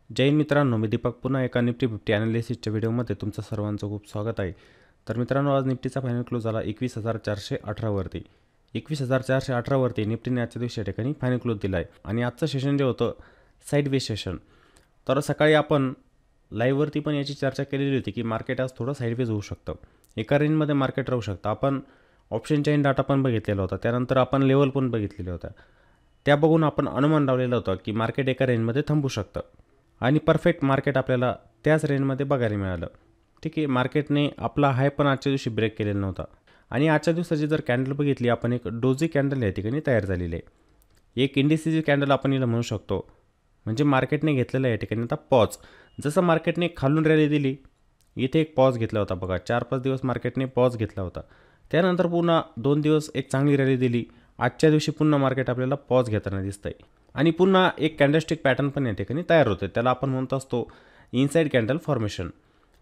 जय हिंद मित्रांनो, मी दीपक पुन्हा एका निफ्टी 50 ॲनालिसिसच्या व्हिडिओमध्ये तुमचं सर्वांचं खूप स्वागत आहे. तर मित्रांनो, आज निफ्टीचा फायनल क्लोज झाला 21,418 वरती. 21,418 वरती निफ्टीने आजच्या दिवशी या ठिकाणी फायनल क्लोज दिला आहे. आणि आजचं सेशन जे होतं साईडवेज सेशन. तर सकाळी आपण लाईव्हवरती पण याची चर्चा केलेली होती की मार्केट आज थोडं साईडवेज होऊ शकतं, एका रेंजमध्ये मार्केट राहू शकतं. आपण ऑप्शन चेन डाटा पण बघितलेला होता, त्यानंतर आपण लेवल पण बघितलेल्या होत्या. त्या बघून आपण अनुमान लावलेलं होतं की मार्केट एका रेंजमध्ये थांबू शकतं आणि परफेक्ट मार्केट आपल्याला त्याच रेंजमध्ये बघायला मिळालं. ठीक आहे, मार्केटने आपला हाय पण आजच्या दिवशी ब्रेक केलेला नव्हता. आणि आजच्या दिवसाची जर कॅन्डल बघितली आपण, एक डोजी कॅन्डल या ठिकाणी तयार झालेली आहे. एक इंडिसिजल कॅन्डल आपण याला म्हणू शकतो. म्हणजे मार्केटने घेतलेलं आहे या ठिकाणी आता पॉज. जसं मार्केटने खालून रॅली दिली, इथे एक पॉज घेतला होता बघा. 4-5 दिवस मार्केटने पॉज घेतला होता. त्यानंतर पुन्हा 2 दिवस एक चांगली रॅली दिली. आजच्या दिवशी पुन्हा मार्केट आपल्याला पॉज घेताना दिसतंय. आणि पुन्हा एक कॅन्डलस्टिक पॅटर्न पण या ठिकाणी तयार होते. त्याला आपण म्हणत असतो इनसाईड कॅन्डल फॉर्मेशन.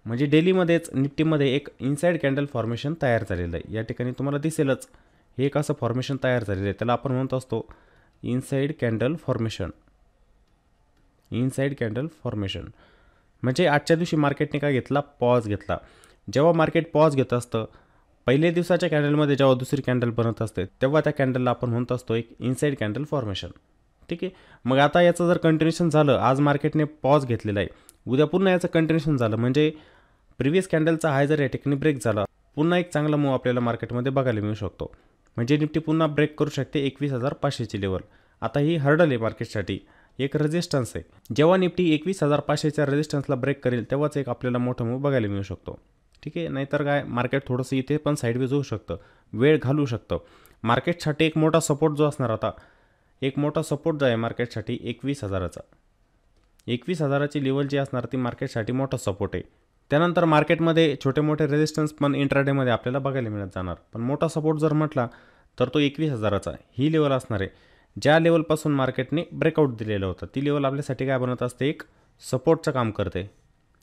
म्हणजे डेलीमध्येच निफ्टीमध्ये एक इनसाईड कॅन्डल फॉर्मेशन तयार झालेलं आहे. या ठिकाणी तुम्हाला दिसेलच हे एक असं फॉर्मेशन तयार झालेलं आहे. त्याला आपण म्हणत असतो inside candle formation. Inside candle formation म्हणजे आजच्या दिवशी मार्केटने काय घेतला, पॉज घेतला. जेव्हा मार्केट पॉज घेत असतं, पहिल्या दिवसाच्या कॅन्डलमध्ये जेव्हा दुसरी कॅन्डल बनत असते, तेव्हा त्या कॅन्डलला आपण म्हणत असतो एक इनसाईड कॅन्डल फॉर्मेशन. ठीक आहे, मग आता याचं जर कंटिन्युएशन झालं, आज मार्केटने पॉज घेतलेला आहे, उद्या पुन्हा याचं कंटिन्युएशन झालं, म्हणजे प्रिव्हियस कॅन्डलचा हाय जर या ठिकाणी ब्रेक झाला, पुन्हा एक चांगला मूव आपल्याला मार्केटमध्ये बघायला मिळू शकतो. म्हणजे निफ्टी पुन्हा ब्रेक करू शकते 21,500ची लेवल. आता ही हर्डल आहे मार्केटसाठी, एक रेजिस्टन्स आहे. जेव्हा निफ्टी 21,500च्या रेजिस्टन्सला ब्रेक करेल, तेव्हाच एक आपल्याला मोठं मूव बघायला मिळू शकतो. ठीक आहे, नाहीतर काय मार्केट थोडंसं इथे पण साईडवेज होऊ शकतं, वेळ घालवू शकतं. मार्केटसाठी एक मोठा सपोर्ट जो असणार, आता एक मोठा सपोर्ट जो आहे मार्केटसाठी 21,000चा, 21,000ची लेवल जी असणार ती मार्केटसाठी मोठा सपोर्ट आहे. त्यानंतर मार्केटमध्ये छोटे मोठे रेजिस्टन्स पण इंट्राडेमध्ये आपल्याला बघायला मिळत जाणार. पण मोठा सपोर्ट जर म्हटला तर तो 21,000चा ही लेवल असणार आहे. ज्या लेवलपासून मार्केटने ब्रेकआउट दिलेलं होतं, ती लेवल आपल्यासाठी काय बनत असते, एक सपोर्टचं काम करते.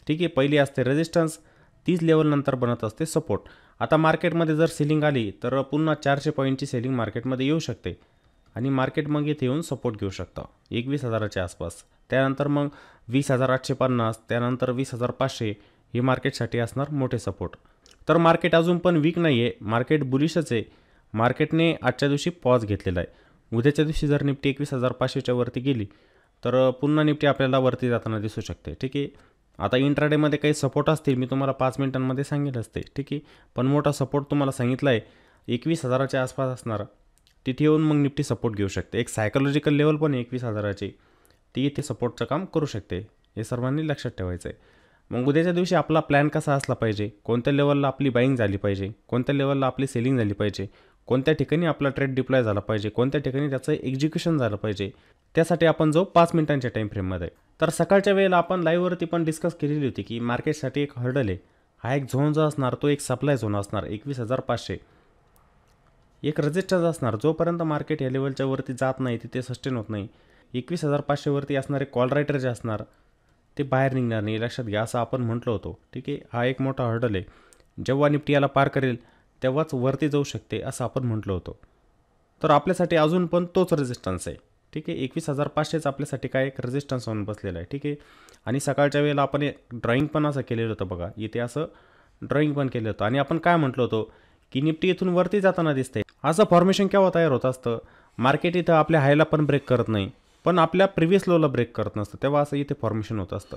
ठीक आहे, पहिली असते रेजिस्टन्स, तीच लेवल नंतर बनत असते सपोर्ट. आता मार्केटमध्ये जर सेलिंग आली तर पुन्हा 400 पॉईंटची सेलिंग मार्केटमध्ये येऊ शकते आणि मार्केट मग इथे येऊन सपोर्ट घेऊ शकतं 21,000च्या आसपास. त्यानंतर मग 20,850, त्यानंतर 20,500 हे मार्केटसाठी असणार मोठे सपोर्ट. तर मार्केट अजून पण वीक नाही आहे, मार्केट बुलिशच आहे. मार्केटने आजच्या दिवशी पॉज घेतलेला आहे. उद्याच्या दिवशी जर निफ्टी 21,500च्या वरती गेली तर पुन्हा निफ्टी आपल्याला वरती जाताना दिसू शकते. ठीक आहे, आता इंट्राडेमध्ये काही सपोर्ट असतील, मी तुम्हाला 5 मिनिटांमध्ये सांगेल असते. ठीक आहे, पण मोठा सपोर्ट तुम्हाला सांगितला आहे 21,000च्या आसपास असणार. तिथे येऊन मग निफ्टी सपोर्ट घेऊ शकते. एक सायकोलॉजिकल लेवल पण 21,000ची, ती इथे सपोर्टचं काम करू शकते. हे सर्वांनी लक्षात ठेवायचं आहे. मग उद्याच्या दिवशी आपला प्लॅन कसा असला पाहिजे, कोणत्या लेवलला आपली बाईंग झाली पाहिजे, कोणत्या लेवलला आपली सेलिंग झाली पाहिजे, कोणत्या ठिकाणी आपला ट्रेड डिप्लॉय झाला पाहिजे, कोणत्या ठिकाणी त्याचं एक्झिक्युशन झालं पाहिजे, त्यासाठी आपण जो 5 मिनिटांच्या टाईम फ्रेममध्ये. तर सकाळच्या वेळेला आपण लाईव्हवरती पण डिस्कस केलेली होती की मार्केटसाठी एक हर्डल आहे. हा एक झोन जो असणार तो एक सप्लाय झोन असणार 21,500. एक रेजिस्टन्स असणार, जोपर्यंत मार्केट या लेवलच्या वरती जात नाही तिथे सस्टेन होत नाही. 21,500 वरती असणारे कॉल रायटर जे असणार ते बाहेर निघणार नाही, लक्षात घ्या, असं आपण म्हटलं होतो. ठीक आहे, हा एक मोठा हर्डल आहे. जेव्हा निफ्टी याला पार करेल तेव्हाच वरती जाऊ शकते असं आपण म्हटलं होतं. तर आपल्यासाठी अजून पण तोच रेजिस्टन्स आहे. ठीक आहे, 21,500च आपल्यासाठी काय एक रेजिस्टन्स होऊन बसलेला आहे. ठीक आहे, आणि सकाळच्या वेळेला आपण एक ड्रॉईंग पण असं केलेलं होतं बघा, इथे असं ड्रॉईंग पण केलं होतं. आणि आपण काय म्हटलं होतं की निफ्टी इथून वरती जाताना दिसतंय. असं फॉर्मेशन केव्हा तयार होत असतं, मार्केट इथं आपल्या हायला पण ब्रेक करत नाही, पण आपल्या प्रिव्हियस लोला ब्रेक करत नसतं, तेव्हा असं इथे फॉर्मेशन होत असतं.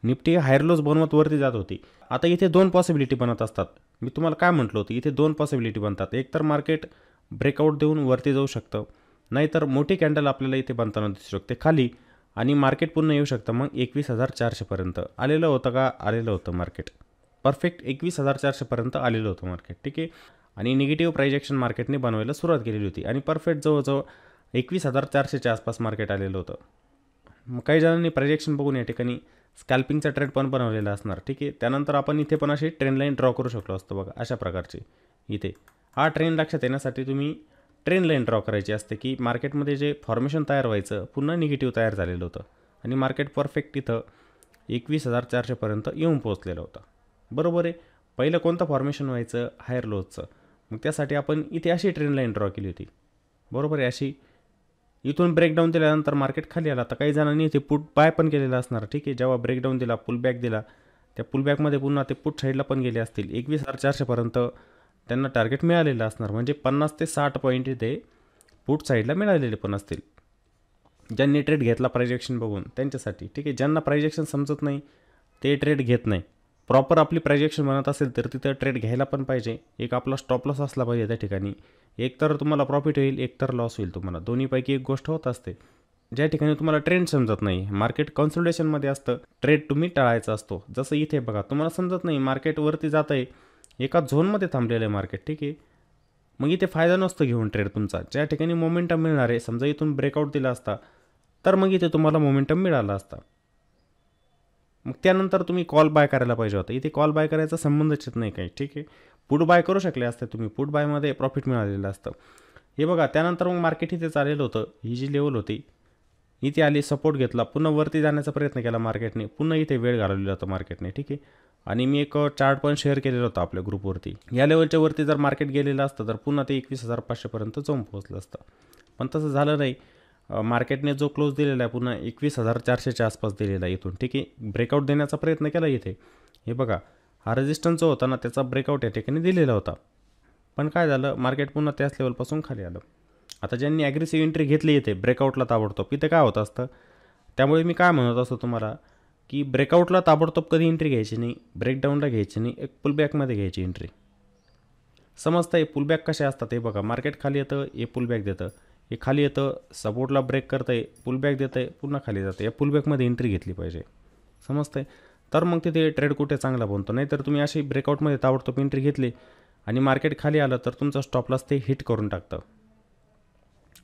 निफ्टी हायर लोज बनवत वरती जात होती. आता इथे 2 पॉसिबिलिटी बनत असतात. मी तुम्हाला काय म्हटलं होतं, इथे 2 पॉसिबिलिटी बनतात. एक तर मार्केट ब्रेकआउट देऊन वरती जाऊ शकतं, नाहीतर मोठी कॅन्डल आपल्याला इथे बनताना दिसू शकते खाली, आणि मार्केट पुन्हा येऊ शकतं मग 21,400पर्यंत. आलेलं होतं का, आलेलं होतं मार्केट परफेक्ट 21,400पर्यंत आलेलं होतं मार्केट. ठीक आहे, आणि निगेटिव्ह प्राइजेक्शन मार्केटने बनवायला सुरुवात केलेली होती आणि परफेक्ट जवळजवळ 21,400च्या आसपास मार्केट आलेलं होतं. मग काही जणांनी प्राइजेक्शन बघून या ठिकाणी स्कॅल्पिंगचा ट्रेड पण बनवलेला असणार. ठीक आहे, त्यानंतर आपण इथे पण अशी ट्रेंड लाईन ड्रॉ करू शकलो असतो बघा, अशा प्रकारची. इथे हा ट्रेंड लक्षात येण्यासाठी तुम्ही ट्रेंड लाईन ड्रॉ करायची असते की मार्केटमध्ये जे फॉर्मेशन तयार व्हायचं पुन्हा निगेटिव्ह तयार झालेलं होतं आणि मार्केट परफेक्ट इथं 21,400पर्यंत येऊन पोहोचलेलं होतं. बरोबर आहे, पहिलं कोणतं फॉर्मेशन व्हायचं, हायर लोजचं. मग त्यासाठी आपण इथे अशी ट्रेंड लाईन ड्रॉ केली होती. बरोबर आहे, अशी इथून ब्रेकडाऊन दिल्यानंतर मार्केट खाली आला, तर काही जणांनी इथे पुट बाय पण केलेला असणार. ठीक आहे, जेव्हा ब्रेकडाऊन दिला, पुलबॅक दिला, त्या पुलबॅकमध्ये पुन्हा ते पुट साईडला पण गेले असतील. 21,400पर्यंत त्यांना टार्गेट मिळालेलं असणार. म्हणजे 50 ते 60 पॉईंट इथे पुट साईडला मिळालेले पण असतील, ज्यांनी ट्रेड घेतला प्रायजेक्शन बघून त्यांच्यासाठी. ठीक आहे, ज्यांना प्रायजेक्शन समजत नाही ते ट्रेड घेत नाही. प्रॉपर आपली प्रायजेक्शन बनत असेल तर तिथं ट्रेड घ्यायला पण पाहिजे. एक आपला स्टॉप लॉस असला पाहिजे त्या ठिकाणी. एक तर तुम्हाला प्रॉफिट होईल, एक तर लॉस होईल तुम्हाला. दोन्हीपैकी एक गोष्ट होत असते. ज्या ठिकाणी तुम्हाला ट्रेंड समजत नाही, मार्केट कन्सल्टेशनमध्ये असतं, ट्रेड तुम्ही टाळायचा असतो. जसं इथे बघा, तुम्हाला समजत नाही मार्केटवरती जात आहे, एका झोनमध्ये थांबलेलं आहे मार्केट. ठीक आहे, मग इथे फायदा नसतो घेऊन ट्रेड तुमचा. ज्या ठिकाणी मोमेंटम मिळणार आहे, समजा इथून ब्रेकआउट दिला असता तर मग इथे तुम्हाला मोमेंटम मिळाला असता. मग त्यानंतर तुम्ही कॉल बाय करायला पाहिजे होता. इथे कॉल बाय करायचा संबंधच येत नाही काही. ठीक आहे, पुट बाय करू शकले असते तुम्ही, पुट बायमध्ये प्रॉफिट मिळालेलं असतं. हे बघा, त्यानंतर मग मार्केट इथे चाललेलं होतं. ही जी लेवल होती इथे आली, सपोर्ट घेतला, पुन्हा वरती जाण्याचा प्रयत्न केला मार्केटने, पुन्हा इथे वेळ घालवलेला होता मार्केटने. ठीक आहे, आणि मी एक चार्ट पण शेअर केलेला होता आपल्या ग्रुपवरती. या लेवलच्या वरती जर मार्केट गेलेलं असतं तर पुन्हा ते 21,500पर्यंत जाऊन पोहोचलं असतं, पण तसं झालं नाही. मार्केटने जो क्लोज दिलेला आहे पुन्हा 21,400च्या आसपास दिलेला आहे इथून. ठीक आहे, ब्रेकआउट देण्याचा प्रयत्न केला इथे. हे बघा, हा रेजिस्टन्स जो होता ना त्याचा ब्रेकआउट या ठिकाणी दिलेला होता, पण काय झालं, मार्केट पुन्हा त्याच लेवलपासून खाली आलं. आता ज्यांनी ॲग्रेसिव्ह एंट्री घेतली इथे ब्रेकआउटला ताबडतोब, इथे काय होत असतं, त्यामुळे मी काय म्हणत असतो तुम्हाला की ब्रेकआउटला ताबडतोब कधी एंट्री घ्यायची नाही, ब्रेकडाऊनला घ्यायची नाही, एक पुलबॅकमध्ये घ्यायची एंट्री. समजतं आहे पुलबॅक कसे असतात. हे बघा, मार्केट खाली येतं, हे पुलबॅक देतं, हे खाली येतं, सपोर्टला ब्रेक करतं आहे, पुलबॅक देतं आहे, पुन्हा खाली जातं. या पुलबॅकमध्ये एंट्री घेतली पाहिजे. समजतं आहे, तर मग तिथे ट्रेड कुठे चांगला बनतो. नाही तर तुम्ही अशी ब्रेकआउटमध्ये ताबडतोब एंट्री घेतली आणि मार्केट खाली आलं तर तुमचा स्टॉपलॉस ते हिट करून टाकतं.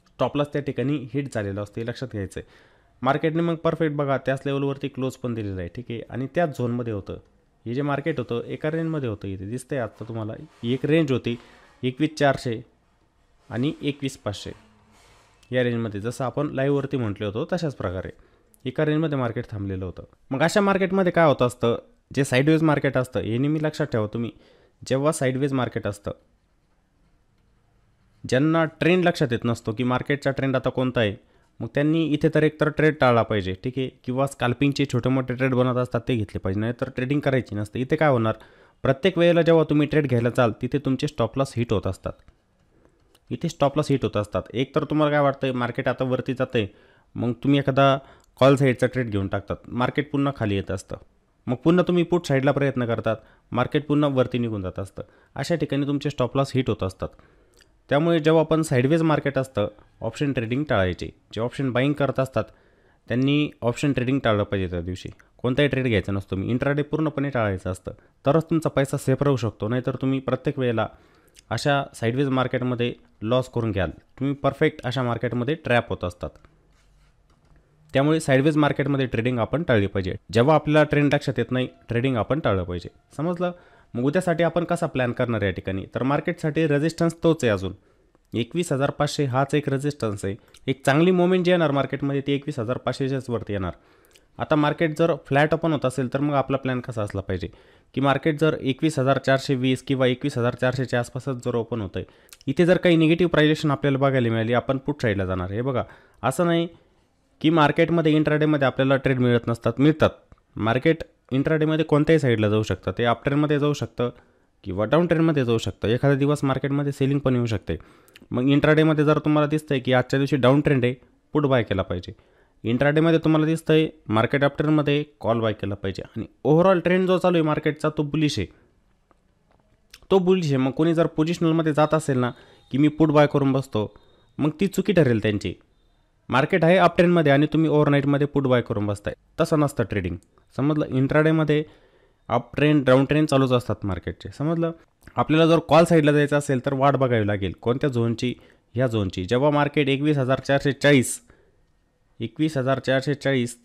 स्टॉपलॉस त्या ठिकाणी हिट झालेलं असतं, हे लक्षात घ्यायचं आहे. मार्केटने मग परफेक्ट बघा त्याच लेवलवरती क्लोज पण दिलेलं आहे. ठीक आहे, आणि त्याच झोनमध्ये होतं. हे जे मार्केट होतं एका रेंजमध्ये होतं. इथे दिसतंय आत्ता तुम्हाला, एक रेंज होती 21,400 आणि 21,500 या रेंजमध्ये. जसं आपण लाईव्हवरती म्हटलं होतं तशाच प्रकारे एका रेंजमध्ये मार्केट थांबलेलं होतं. मग अशा मार्केटमध्ये काय होतं असतं, जे साईडवेज मार्केट असतं, हे नेहमी लक्षात ठेवा तुम्ही. जेव्हा साईडवेज मार्केट असतं, ज्यांना ट्रेंड लक्षात येत नसतो की मार्केटचा ट्रेंड आता कोणता आहे, मग त्यांनी इथे तर एकतर ट्रेड टाळला पाहिजे. ठीक आहे, किंवा स्कॅल्पिंगचे छोटे मोठे ट्रेड बनत असतात ते घेतले पाहिजे, नाही तर ट्रेडिंग करायची नसते. इथे काय होणार, प्रत्येक वेळेला जेव्हा तुम्ही ट्रेड घ्यायला चाल तिथे तुमचे स्टॉपलॉस हिट होत असतात. इथे स्टॉपलॉस हिट होत असतात. एक तर तुम्हाला काय वाटतं मार्केट आता वरती जातं आहे, मग तुम्ही एखादा कॉल साईडचा ट्रेड घेऊन टाकतात, मार्केट पुन्हा खाली येत असतं, मग पुन्हा तुम्ही पुट साईडला प्रयत्न करतात, मार्केट पुन्हा वरती निघून जात असतं. अशा ठिकाणी तुमचे स्टॉपलॉस हिट होत असतात. त्यामुळे जेव्हा आपण साईडवेज मार्केट असतं, ऑप्शन ट्रेडिंग टाळायचे. जे ऑप्शन बाईंग करत असतात त्यांनी ऑप्शन ट्रेडिंग टाळलं पाहिजे. त्या दिवशी कोणताही ट्रेड घ्यायचा नसतो. मी इंट्राडे पूर्णपणे टाळायचं असतं, तरच तुमचा पैसा सेफ राहू शकतो. नाहीतर तुम्ही प्रत्येक वेळेला अशा साईडवेज मार्केटमध्ये लॉस करून घ्याल. तुम्ही परफेक्ट अशा मार्केटमध्ये ट्रॅप होत असतात. त्यामुळे साईडवेज मार्केटमध्ये ट्रेडिंग आपण टाळली पाहिजे. जेव्हा आपल्याला ट्रेंड लक्षात येत नाही, ट्रेडिंग आपण टाळलं पाहिजे. समजलं. मग उद्यासाठी आपण कसा प्लॅन करणार या ठिकाणी, तर मार्केटसाठी रेजिस्टन्स तोच आहे अजून 21,500 हाच एक रेजिस्टन्स आहे. एक चांगली मोमेंट जी येणार मार्केटमध्ये ती 21,500च्याच वरती येणार. आता मार्केट जर फ्लॅट ओपन होत असेल तर मग आपला प्लॅन कसा असला पाहिजे की मार्केट जर 21,420 किंवा 21,400च्या आसपासच जर ओपन होतं आहे, इथे जर काही निगेटिव्ह प्रायजेक्शन आपल्याला बघायला मिळाली, आपण पुट साईडला जाणार. हे बघा, असं नाही की मार्केटमध्ये इंट्राडेमध्ये आपल्याला ट्रेड मिळत नसतात, मिळतात. मार्केट इंट्राडेमध्ये कोणत्याही साईडला जाऊ शकतं. ते अप ट्रेंडमध्ये जाऊ शकतं किंवा डाऊन ट्रेंडमध्ये जाऊ शकतं. एखादा दिवस मार्केटमध्ये सेलिंग पण येऊ शकते. मग इंट्राडेमध्ये जर तुम्हाला दिसतं आहे की आजच्या दिवशी डाऊन ट्रेंड आहे, पुट बाय केला पाहिजे. इंट्राडेमध्ये तुम्हाला दिसतं आहे मार्केट अप ट्रेंडमध्ये, कॉल बाय केला पाहिजे. आणि ओव्हरऑल ट्रेंड जो चालू आहे मार्केटचा तो बुलिश आहे, तो बुलिश आहे. मग कोणी जर पोझिशनलमध्ये जात असेल ना की मी पुट बाय करून बसतो, मग ती चुकी ठरेल त्यांची. मार्केट आहे अप ट्रेंडमध्ये आणि तुम्ही ओव्हरनाईटमध्ये पुट बाय करून बसताय, तसं नसतं ट्रेडिंग. समजलं. इंट्राडेमध्ये अप ट्रेंड डाऊन ट्रेंड चालूच असतात मार्केटचे. समजलं. आपल्याला जर कॉल साईडला जायचं असेल तर वाट बघावी लागेल. कोणत्या झोनची, ह्या झोनची. जेव्हा मार्केट 21,440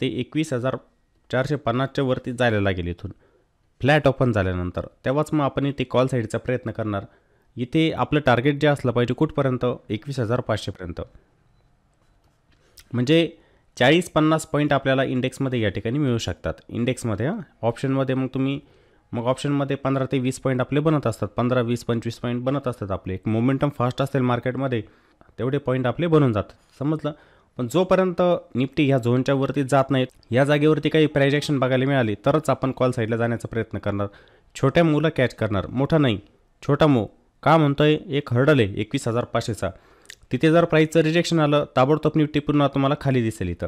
ते 21,450च्या वरती जायला लागेल इथून फ्लॅट ओपन झाल्यानंतर, तेव्हाच मग आपण इथे कॉल साईडचा प्रयत्न करणार. इथे आपलं टार्गेट जे असलं पाहिजे कुठपर्यंत, 21,500पर्यंत. म्हणजे 40-50 पॉईंट आपल्याला इंडेक्समध्ये या ठिकाणी मिळू शकतात. इंडेक्समध्ये ऑप्शनमध्ये मग ऑप्शनमध्ये 15 ते 20 पॉईंट आपले बनत असतात. 15, 20, 25 पॉईंट बनत असतात आपले. एक मोमेंटम फास्ट असेल मार्केटमध्ये तेवढे पॉईंट आपले बनून जातात. समजलं. पण जोपर्यंत निफ्टी ह्या झोनच्या वरती जात नाहीत, या जागेवरती काही प्राइस ॲक्शन बघायला मिळाली तरच आपण कॉल साईडला जाण्याचा प्रयत्न करणार. छोट्या मूला कॅच करणार, मोठा नाही, छोटा मूव. का म्हणतोय, एक हर्डल आहे 21,500चा. तिथे जर प्राईसचं रिजेक्शन आलं, ताबडतोब निफ्टी पुन्हा तुम्हाला खाली दिसेल. इथं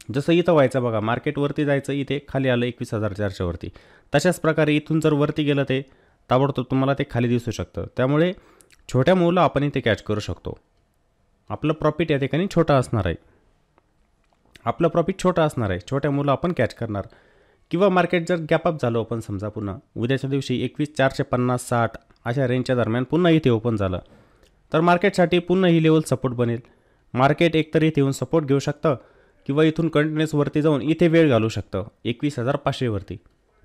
जसं इथं व्हायचं बघा, मार्केटवरती जायचं, इथे खाली आलं 21,400वरती. तशाच प्रकारे इथून जर वरती गेलं ते ताबडतोब तुम्हाला ते खाली दिसू शकतं. त्यामुळे छोट्या मूला आपण इथे कॅच करू शकतो. आपलं प्रॉफिट या ठिकाणी छोटा असणार आहे. आपलं प्रॉफिट छोटा असणार आहे, छोट्या मूला आपण कॅच करणार. किंवा मार्केट जर गॅपअप झालं ओपन समजा पुन्हा उद्याच्या दिवशी 21,450-60 अशा रेंजच्या दरम्यान पुन्हा इथे ओपन झालं, तर मार्केटसाठी पुन्हा ही लेवल सपोर्ट बनेल. मार्केट एकतर इथे येऊन सपोर्ट घेऊ शकतं किंवा इथून कंटिन्युअस वरती जाऊन इथे वेळ घालू शकतं 21,500वरती.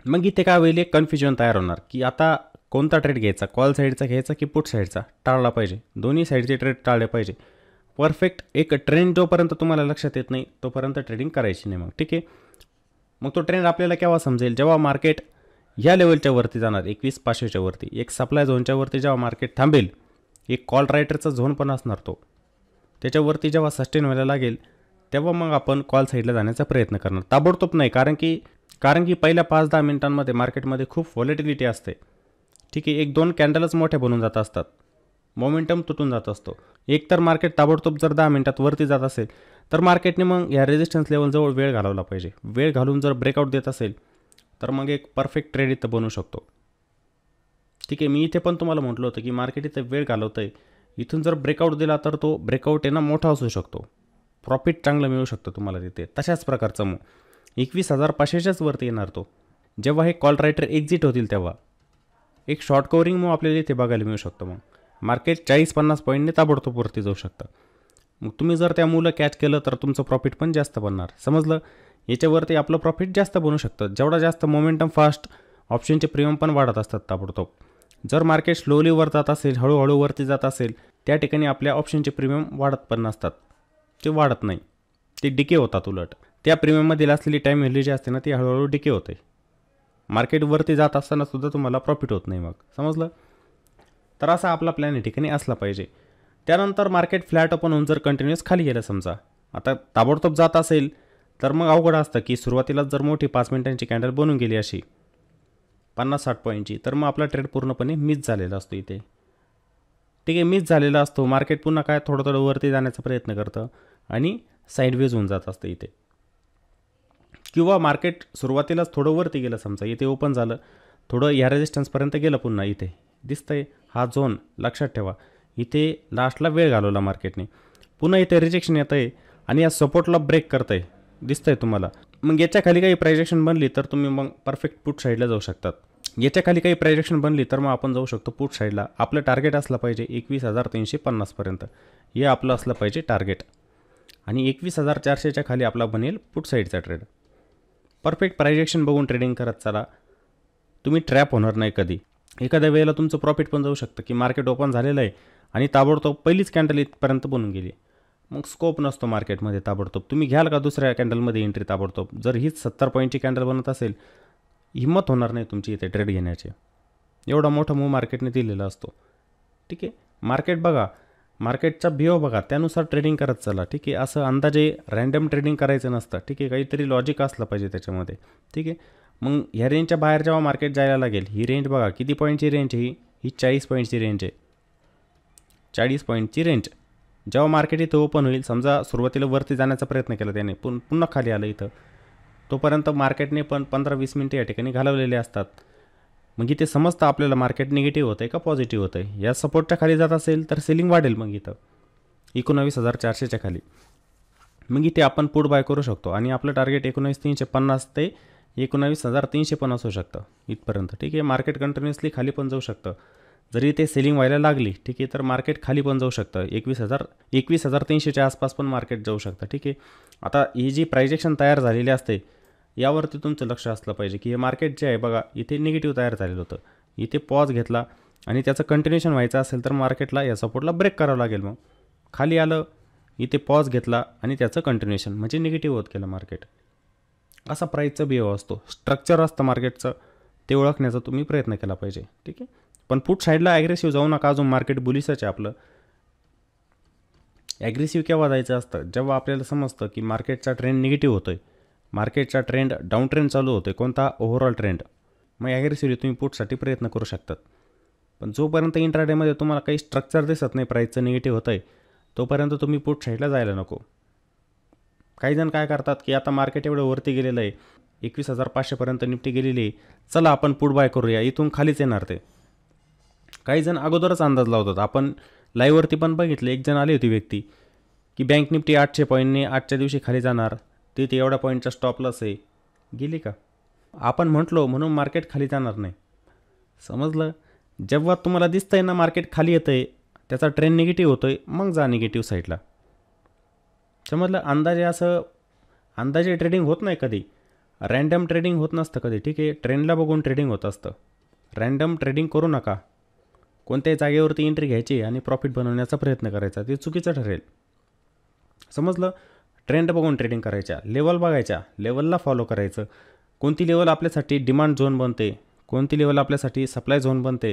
मग इथे काय होईल, एक कन्फ्युजन तयार होणार की आता कोणता ट्रेड घ्यायचा, कॉल साईडचा घ्यायचा की पुट साईडचा. टाळला पाहिजे, दोन्ही साईडचे ट्रेड टाळले पाहिजे. परफेक्ट एक ट्रेंड जोपर्यंत तुम्हाला लक्षात येत नाही तोपर्यंत ट्रेडिंग करायची नाही. मग ठीक आहे, मग तो ट्रेंड आपल्याला केव्हा समजेल, जेव्हा मार्केट या लेवलच्या वरती जाणार 21,500च्या वरती, एक सप्लाय झोनच्या वरती जेव्हा मार्केट थांबेल, एक कॉल रायटरचा झोन पण असणार तो, त्याच्यावरती जेव्हा सस्टेन व्हायला लागेल तेव्हा मग आपण कॉल साईडला जाण्याचा प्रयत्न करणार. ताबडतोब नाही, कारण की पहिल्या 5-10 मिनिटांमध्ये मार्केटमध्ये खूप व्हॉलेटिलिटी असते. ठीक आहे, 1-2 कॅन्डलच मोठ्या बनून जात असतात, मोमेंटम तुटून जात असतो. एक तर मार्केट ताबडतोब जर 10 मिनिटात वरती जात असेल तर मार्केटने मग या रेजिस्टन्स लेवलजवळ वेळ घालवला पाहिजे. वेळ घालून जर ब्रेकआउट देत असेल तर मग एक परफेक्ट ट्रेड इथं बनू शकतो. ठीक आहे, मी इथे पण तुम्हाला म्हटलं होतं की मार्केट इथं वेळ घालवतं आहे. इथून जर ब्रेकआउट दिला तर तो ब्रेकआउट आहे ना मोठा असू शकतो, प्रॉफिट चांगलं मिळू शकतं तुम्हाला तिथे. तशाच प्रकारचा मूव 21,500च्याच वरती येणार तो, जेव्हा हे कॉल रायटर एक्झिट होतील तेव्हा एक शॉर्ट कवरिंग मूव आपल्याला इथे बघायला मिळू शकतो. मग मार्केट 40-50 पॉईंटने ताबडतोब वरती जाऊ शकतं. मग तुम्ही जर त्या मूलं कॅच केलं तर तुमचं प्रॉफिट पण जास्त बनणार. समजलं, याच्यावरती आपलं प्रॉफिट जास्त बनू शकतं. जेवढा जास्त मोमेंटम फास्ट, ऑप्शनचे प्रीमियम पण वाढत असतात ताबडतोब. जर मार्केट स्लोली वर जात असेल, हळूहळू वरती जात असेल, त्या ठिकाणी आपल्या ऑप्शनचे प्रीमियम वाढत पण नसतात, ते वाढत नाही, ते डिके होतात. उलट त्या प्रीमियममध्ये असलेली टाईम व्हॅल्यू जी असते ना ती हळूहळू डिके होते. मार्केटवरती जात असताना सुद्धा तुम्हाला प्रॉफिट होत नाही. मग समजलं, तर असा आपला प्लॅन या ठिकाणी असला पाहिजे. त्यानंतर मार्केट फ्लॅट ओपन होऊन जर कंटिन्युअस खाली गेलं समजा, आता ताबडतोब जात असेल तर मग अवघड असतं की सुरुवातीलाच जर मोठी 5 मिनिटांची कॅन्डल बनून गेली अशी 50-60 पॉईंटची, तर मग आपला ट्रेड पूर्णपणे मिस झालेला असतो इथे. ठीक आहे, मिस झालेला असतो. मार्केट पुन्हा काय थोडं थोडं वरती जाण्याचा प्रयत्न करतं आणि साईडवेज होऊन जात असतं इथे. किंवा मार्केट सुरुवातीलाच थोडं वरती गेलं समजा, इथे ओपन झालं, थोडं या रेजिस्टन्सपर्यंत गेलं, पुन्हा इथे दिसतंय हा झोन, लक्षात ठेवा. इथे लास्टला वेळ घालवला मार्केटने, पुन्हा इथे रिजेक्शन येतं आहे आणि या सपोर्टला ब्रेक करतं आहे, दिसतंय तुम्हाला. मग याच्या खाली काही प्राइजेक्शन बनली तर तुम्ही मग परफेक्ट पुट साईडला जाऊ शकतात. याच्या खाली काही प्राइजेक्शन बनली तर मग आपण जाऊ शकतो पुट साईडला. आपलं टार्गेट असलं पाहिजे 21,350पर्यंत, हे आपलं असलं पाहिजे टार्गेट. आणि 21,400च्या खाली आपला बनेल पुट साईडचा ट्रेड. परफेक्ट प्राइजेक्शन बघून ट्रेडिंग करत चला, तुम्ही ट्रॅप होणार नाही कधी. एखाद्या वेळेला तुमचं प्रॉफिट पण जाऊ शकतं की मार्केट ओपन झालेलं आहे आणि ताबडतोब पहिलीच कॅन्डल इथपर्यंत बनून गेली, मग स्कोप नसतो मार्केटमध्ये. ताबडतोब तुम्ही घ्याल का दुसऱ्या कॅन्डलमध्ये एंट्री ताबडतोब? जर हीच 70 पॉईंटची कॅन्डल बनत असेल, हिंमत होणार नाही तुमची इथे ट्रेड घेण्याची. एवढा मोठा मूव मार्केटने दिलेला असतो. ठीक आहे, मार्केट बघा, मार्केटचा बिहेव बघा, त्यानुसार ट्रेडिंग करत चला. ठीक आहे, असं अंदाजे रँडम ट्रेडिंग करायचं नसतं. ठीक आहे, काहीतरी लॉजिक असलं पाहिजे त्याच्यामध्ये. ठीक आहे, मग ह्या रेंजच्या बाहेर जेव्हा मार्केट जायला लागेल, ही रेंज बघा किती पॉईंटची रेंज आहे, ही 40 पॉईंटची रेंज आहे. 40 पॉईंटची रेंज जेव्हा मार्केट इथं ओपन होईल, समजा सुरुवातीला वरती जाण्याचा प्रयत्न केला त्याने, पुन्हा खाली आलं इथं, तोपर्यंत मार्केटने पण 15-20 मिनटं या ठिकाणी घालवलेले असतात. मग इथे समजतं आपल्याला मार्केट निगेटिव्ह होतं आहे का पॉझिटिव्ह होतं आहे. या सपोर्टच्या खाली जात असेल तर सेलिंग वाढेल मग इथं 19,400च्या खाली. मग इथे आपण पुट बाय करू शकतो आणि आपलं टार्गेट 19,350 ते 19,300 पण असू शकतं इथपर्यंत. ठीक आहे, मार्केट कंटिन्युअसली खाली पण जाऊ शकतं. जरी ते सेलिंग व्हायला लागली, ठीक आहे, तर मार्केट खाली पण जाऊ शकतं. 21,300च्या आसपास पण मार्केट जाऊ शकतं. ठीक आहे, आता ही जी प्राइजेक्शन तयार झालेली असते यावरती तुमचं लक्ष असलं पाहिजे की हे मार्केट जे आहे बघा, इथे निगेटिव्ह तयार झालेलं होतं, इथे पॉज घेतला आणि त्याचं कंटिन्युएशन व्हायचं असेल तर मार्केटला या सपोर्टला ब्रेक करावं लागेल. मग खाली आलं, इथे पॉज घेतला आणि त्याचं कंटिन्युएशन म्हणजे निगेटिव्ह होत गेलं मार्केट. असा प्राईसचा बिहेव असतो, स्ट्रक्चर असतं मार्केटचं, ते ओळखण्याचा तुम्ही प्रयत्न केला पाहिजे. ठीक आहे, पण पुट साईडला ॲग्रेसिव्ह जाऊ नका, अजून मार्केट बुलिसच आहे आपलं. ॲग्रेसिव्ह केव्हा जायचं असतं? जेव्हा आपल्याला समजतं की मार्केटचा ट्रेंड निगेटिव्ह होतो आहे, मार्केटचा ट्रेंड डाऊन ट्रेंड चालू होतो आहे, कोणता ओव्हरऑल ट्रेंड, मग ॲग्रेसिव्हली तुम्ही पुटसाठी प्रयत्न करू शकतात. पण जोपर्यंत इंट्राडेमध्ये तुम्हाला काही स्ट्रक्चर दिसत नाही प्राईसचं निगेटिव्ह होतं आहे, तोपर्यंत तुम्ही पुट साईडला जायला नको. काही जण काय करतात की आता मार्केट एवढं वरती गेलेलं आहे, 21,500पर्यंत निफ्टी गेलेली आहे, चला आपण पुट बाय करूया, इथून खालीच येणार ते. काही जण अगोदरच अंदाज लावतात. आपण लाईव्हवरती पण बघितलं, एक जण आली होती व्यक्ती की बँक निफ्टी 800 पॉईंटने आजच्या दिवशी खाली जाणार, ते एवढ्या पॉईंटचा स्टॉप लॉस आहे. गेली का? आपण म्हटलो म्हणून मार्केट खाली जाणार नाही. समजलं? जेव्हा तुम्हाला दिसतंय ना मार्केट खाली येतं आहे, त्याचा ट्रेंड निगेटिव्ह होतो आहे, मग जा निगेटिव्ह साईडला. समजलं? अंदाजे ट्रेडिंग होत नाही कधी, रँडम ट्रेडिंग होत नसतं कधी. ठीक आहे, ट्रेंडला बघून ट्रेडिंग होत असतं. रँडम ट्रेडिंग करू नका. कोणत्याही जागेवरती एंट्री घ्यायची आणि प्रॉफिट बनवण्याचा प्रयत्न करायचा, ते चुकीचं ठरेल. समजलं? ट्रेंड बघून ट्रेडिंग करायच्या, लेवल बघायच्या, लेवलला फॉलो करायचं. कोणती लेवल आपल्यासाठी डिमांड झोन बनते, कोणती लेवल आपल्यासाठी सप्लाय झोन बनते,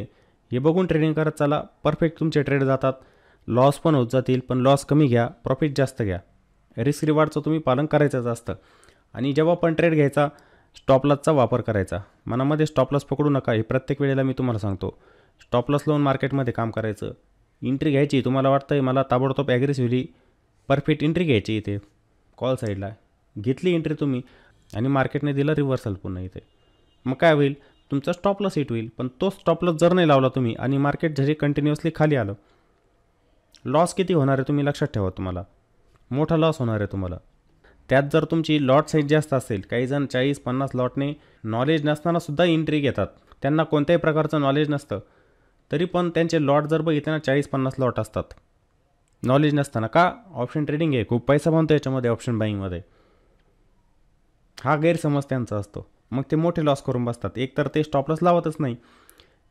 हे बघून ट्रेडिंग करत चला. परफेक्ट तुमचे ट्रेड जातात. लॉस पण होत जातील, पण लॉस कमी घ्या, प्रॉफिट जास्त घ्या. रिस्क रिवॉर्डचं तुम्ही पालन करायचंच असतं. आणि जेव्हा पण ट्रेड घ्यायचा, स्टॉप लॉसचा वापर करायचा. मनामध्ये स्टॉप लॉस पकडू नका, हे प्रत्येक वेळेला मी तुम्हाला सांगतो. स्टॉप लॉस लावून मार्केटमध्ये काम करायचं. एंट्री घ्यायची, तुम्हाला वाटतं आहे मला ताबडतोब ॲग्रेसिव्हली परफेक्ट एंट्री घ्यायची इथे कॉल साईडला, घेतली एंट्री तुम्ही आणि मार्केटने दिलं रिव्हर्सल पुन्हा इथे, मग काय होईल? तुमचा स्टॉप लॉस हिट होईल. पण तो स्टॉप लॉस जर नाही लावला तुम्ही आणि मार्केट जरी कंटिन्युअसली खाली आलं, लॉस किती होणार आहे तुम्ही लक्षात ठेवा. तुम्हाला मोठा लॉस होणार आहे तुम्हाला. त्यात जर तुमची लॉट साईज जास्त असेल, काही जण 40-50 लॉटने नॉलेज नसताना सुद्धा एंट्री घेतात. त्यांना कोणत्याही प्रकारचं नॉलेज नसतं, तरी पण त्यांचे लॉट जर बघितले ना 40-50 लॉट असतात नॉलेज नसताना. का? ऑप्शन ट्रेडिंग आहे, खूप पैसा बनतो याच्यामध्ये, ऑप्शन बाईंगमध्ये. हा गैरसमज त्यांचा असतो. मग ते मोठे लॉस करून बसतात. एक तर ते स्टॉप लॉस लावतच नाही.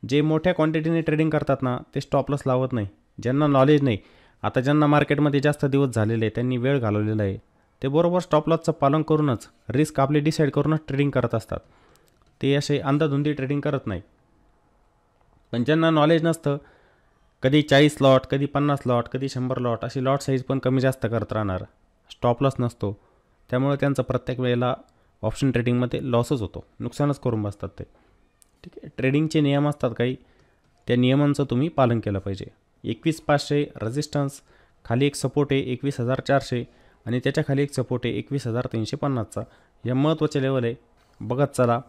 जे मोठ्या क्वांटिटीने ट्रेडिंग करतात ना, ते स्टॉप लॉस लावत नाही. ज्यांना नॉलेज नाही, आता ज्यांना मार्केटमध्ये जास्त दिवस झालेले, त्यांनी वेळ घालवलेला आहे, ते बरोबर स्टॉप लॉसचं पालन करूनच, रिस्क आपली डिसाईड करूनच ट्रेडिंग करत असतात. ते असे अंधाधुंदी ट्रेडिंग करत नाही. पण ज्यांना नॉलेज नसतं, कधी 40 लॉट, कधी 50 लॉट, कधी 100 लॉट, अशी लॉट साईज पण कमी जास्त करत राहणार. स्टॉप लॉस नसतो, त्यामुळे त्यांचं प्रत्येक वेळेला ऑप्शन ट्रेडिंगमध्ये लॉसच होतो, नुकसानच करून बसतात ते. ठीक आहे, ट्रेडिंगचे नियम असतात काही, त्या नियमांचं तुम्ही पालन केलं पाहिजे. 21,500 रेजिस्टन्स, खाली एक सपोर्ट आहे 21,400 आणि त्याच्या खाली एक सपोर्ट आहे 21,350चा. या महत्त्वाचे लेवल आहे, बघत चला.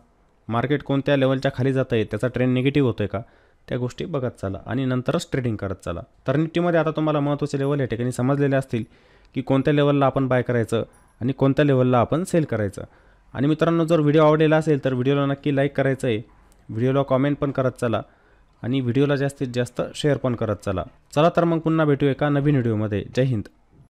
मार्केट कोणत्या लेवलच्या खाली जातं आहे, त्याचा ट्रेंड निगेटिव्ह होतो आहे का, त्या गोष्टी बघत चला आणि नंतरच ट्रेडिंग करत चला. तर निफ्टीमध्ये आता तुम्हाला महत्त्वाचे लेवल या ठिकाणी समजलेले असतील की कोणत्या लेवलला आपण बाय करायचं आणि कोणत्या लेवलला आपण सेल करायचं. आणि मित्रांनो, जर व्हिडिओ आवडलेला असेल तर व्हिडिओला नक्की लाईक करायचं आहे, व्हिडिओला कॉमेंट पण करत चला आणि व्हिडिओला जास्तीत जास्त शेअर पण करत चला. चला तर मग पुन्हा भेटू एका नवीन व्हिडिओमध्ये. जय हिंद.